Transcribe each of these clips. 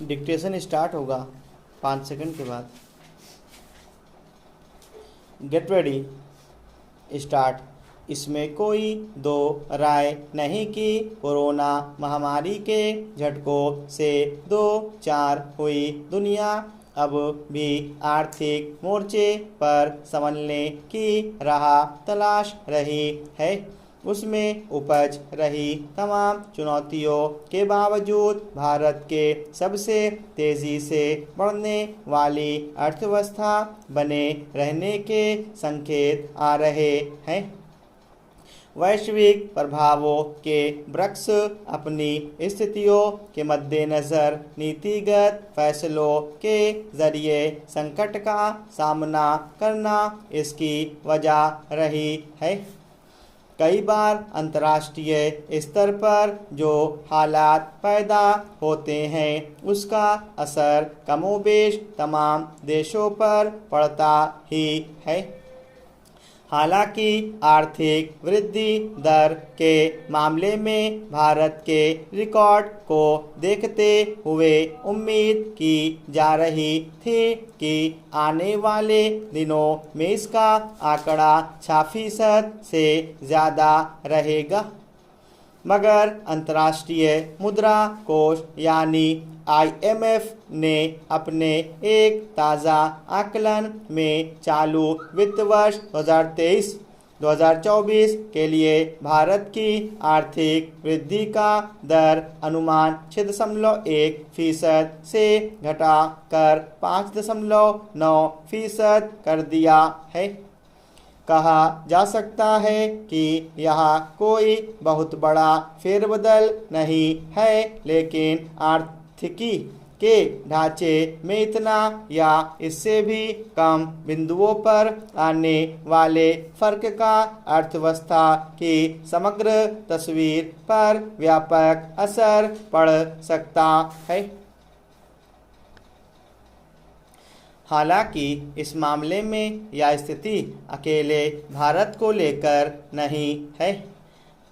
Dictation start होगा 5 second के बाद। Get ready, start. इसमें कोई दो राय नहीं कि कोरोना महामारी के झटकों से 2-4 हुई दुनिया अब भी आर्थिक मोर्चे पर संभलने की राह तलाश रही है। उसमें उपज रही तमाम चुनौतियों के बावजूद भारत के सबसे तेजी से बढ़ने वाली अर्थव्यवस्था बने रहने के संकेत आ रहे हैं। वैश्विक प्रभावों के वृक्ष अपनी स्थितियों के मद्देनज़र नीतिगत फैसलों के जरिए संकट का सामना करना इसकी वजह रही है। कई बार अंतर्राष्ट्रीय स्तर पर जो हालात पैदा होते हैं उसका असर कमोबेश तमाम देशों पर पड़ता ही है। हालांकि आर्थिक वृद्धि दर के मामले में भारत के रिकॉर्ड को देखते हुए उम्मीद की जा रही थी कि आने वाले दिनों में इसका आंकड़ा 6% से ज़्यादा रहेगा, मगर अंतर्राष्ट्रीय मुद्रा कोष यानी IMF ने अपने एक ताज़ा आकलन में चालू वित्त वर्ष 2023-2024 के लिए भारत की आर्थिक वृद्धि का दर अनुमान 6.1% से घटाकर 5.9% कर दिया है। कहा जा सकता है कि यह कोई बहुत बड़ा फेरबदल नहीं है, लेकिन आर्थिकी के ढांचे में इतना या इससे भी कम बिंदुओं पर आने वाले फर्क का अर्थव्यवस्था की समग्र तस्वीर पर व्यापक असर पड़ सकता है। हालांकि इस मामले में यह स्थिति अकेले भारत को लेकर नहीं है।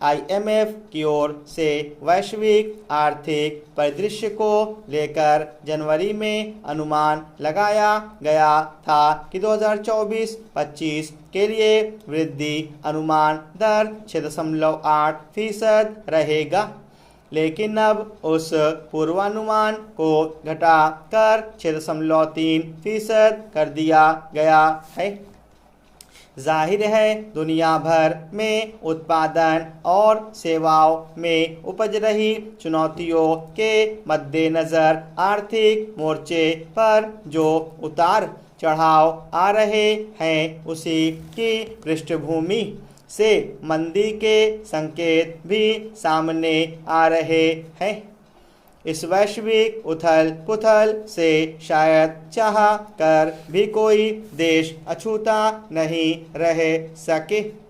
IMF की ओर से वैश्विक आर्थिक परिदृश्य को लेकर जनवरी में अनुमान लगाया गया था कि 2024-25 के लिए वृद्धि अनुमान दर 6.8% रहेगा, लेकिन अब उस पूर्वानुमान को घटाकर 6.3% कर दिया गया है। जाहिर है दुनिया भर में उत्पादन और सेवाओं में उपज रही चुनौतियों के मद्देनज़र आर्थिक मोर्चे पर जो उतार चढ़ाव आ रहे हैं उसी की पृष्ठभूमि से मंदी के संकेत भी सामने आ रहे हैं। इस वैश्विक उथल पुथल से शायद चाह कर भी कोई देश अछूता नहीं रह सके।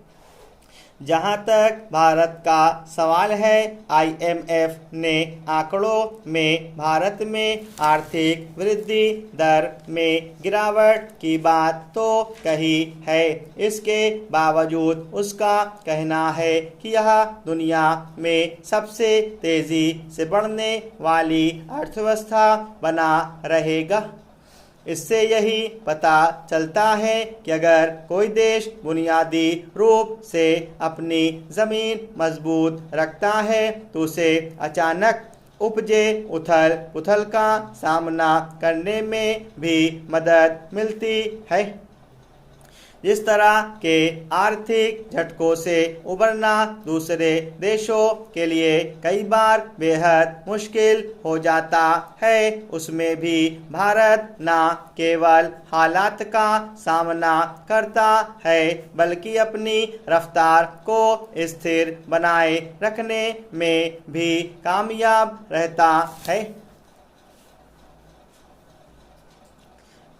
जहां तक भारत का सवाल है, IMF ने आंकड़ों में भारत में आर्थिक वृद्धि दर में गिरावट की बात तो कही है। इसके बावजूद उसका कहना है कि यह दुनिया में सबसे तेजी से बढ़ने वाली अर्थव्यवस्था बना रहेगा। इससे यही पता चलता है कि अगर कोई देश बुनियादी रूप से अपनी ज़मीन मजबूत रखता है तो उसे अचानक उपजे उथल पुथल का सामना करने में भी मदद मिलती है। जिस तरह के आर्थिक झटकों से उबरना दूसरे देशों के लिए कई बार बेहद मुश्किल हो जाता है, उसमें भी भारत न केवल हालात का सामना करता है बल्कि अपनी रफ्तार को स्थिर बनाए रखने में भी कामयाब रहता है।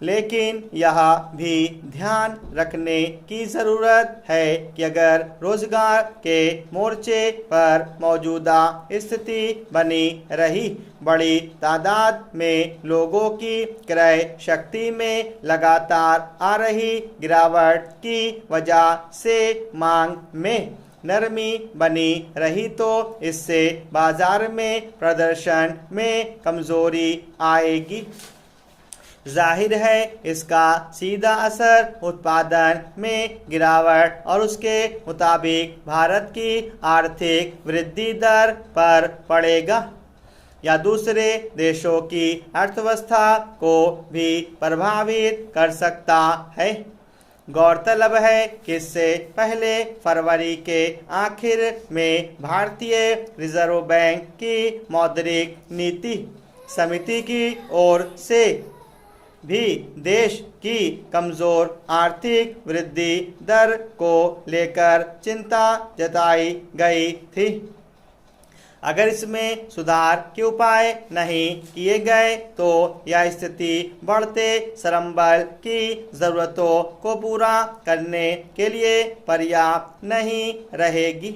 लेकिन यह भी ध्यान रखने की ज़रूरत है कि अगर रोजगार के मोर्चे पर मौजूदा स्थिति बनी रही, बड़ी तादाद में लोगों की क्रय शक्ति में लगातार आ रही गिरावट की वजह से मांग में नरमी बनी रही तो इससे बाजार में प्रदर्शन में कमजोरी आएगी। जाहिर है इसका सीधा असर उत्पादन में गिरावट और उसके मुताबिक भारत की आर्थिक वृद्धि दर पर पड़ेगा या दूसरे देशों की अर्थव्यवस्था को भी प्रभावित कर सकता है। गौरतलब है कि इससे पहले फरवरी के आखिर में भारतीय रिजर्व बैंक की मौद्रिक नीति समिति की ओर से भी देश की कमजोर आर्थिक वृद्धि दर को लेकर चिंता जताई गई थी। अगर इसमें सुधार के उपाय नहीं किए गए तो यह स्थिति बढ़ते श्रम बल की जरूरतों को पूरा करने के लिए पर्याप्त नहीं रहेगी।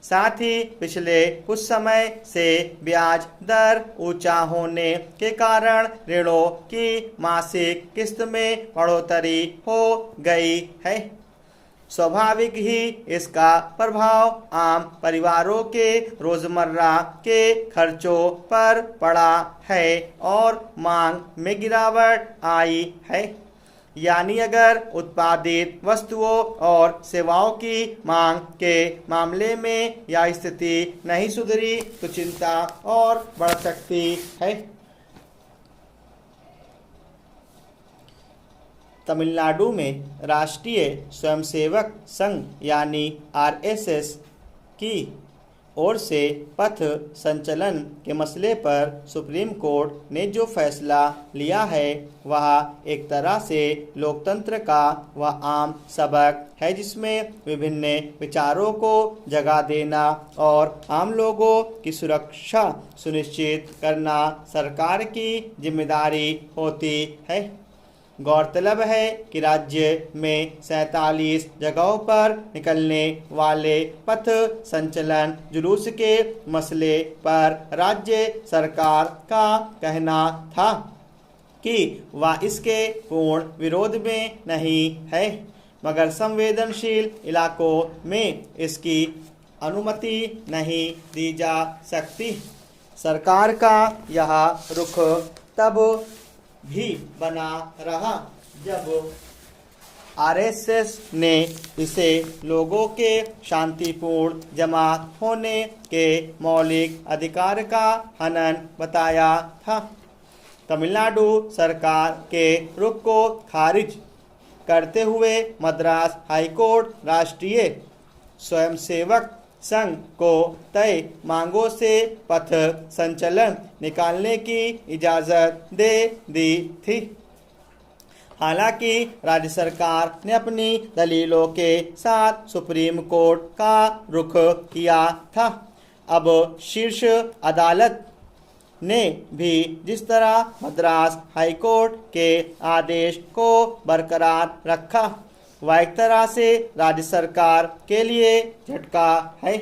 साथ ही पिछले कुछ समय से ब्याज दर ऊंचा होने के कारण ऋणों की मासिक किस्त में बढ़ोतरी हो गई है। स्वाभाविक ही इसका प्रभाव आम परिवारों के रोजमर्रा के खर्चों पर पड़ा है और मांग में गिरावट आई है। यानी अगर उत्पादित वस्तुओं और सेवाओं की मांग के मामले में यह स्थिति नहीं सुधरी तो चिंता और बढ़ सकती है। तमिलनाडु में राष्ट्रीय स्वयंसेवक संघ यानी आरएसएस की ओर से पथ संचलन के मसले पर सुप्रीम कोर्ट ने जो फैसला लिया है वह एक तरह से लोकतंत्र का वह आम सबक है जिसमें विभिन्न विचारों को जगह देना और आम लोगों की सुरक्षा सुनिश्चित करना सरकार की जिम्मेदारी होती है। गौरतलब है कि राज्य में 47 जगहों पर निकलने वाले पथ संचलन जुलूस के मसले पर राज्य सरकार का कहना था कि वह इसके पूर्ण विरोध में नहीं है, मगर संवेदनशील इलाकों में इसकी अनुमति नहीं दी जा सकती। सरकार का यह रुख तब भी बना रहा जब आरएसएस ने इसे लोगों के शांतिपूर्ण जमा होने के मौलिक अधिकार का हनन बताया था। तमिलनाडु सरकार के रुख को खारिज करते हुए मद्रास हाईकोर्ट राष्ट्रीय स्वयंसेवक संघ को तय मांगों से पथ संचलन निकालने की इजाज़त दे दी थी। हालांकि राज्य सरकार ने अपनी दलीलों के साथ सुप्रीम कोर्ट का रुख किया था। अब शीर्ष अदालत ने भी जिस तरह मद्रास हाईकोर्ट के आदेश को बरकरार रखा वह एक तरह से राज्य सरकार के लिए झटका है।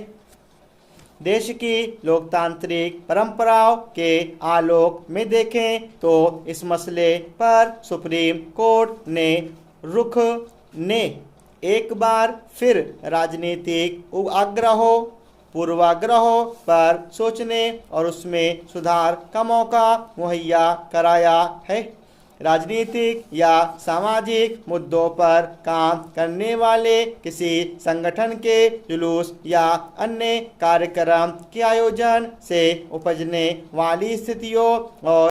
देश की लोकतांत्रिक परंपराओं के आलोक में देखें तो इस मसले पर सुप्रीम कोर्ट ने रुख ने एक बार फिर राजनीतिक आग्रहों पूर्वाग्रहों पर सोचने और उसमें सुधार का मौका मुहैया कराया है। राजनीतिक या सामाजिक मुद्दों पर काम करने वाले किसी संगठन के जुलूस या अन्य कार्यक्रम के आयोजन से उपजने वाली स्थितियों और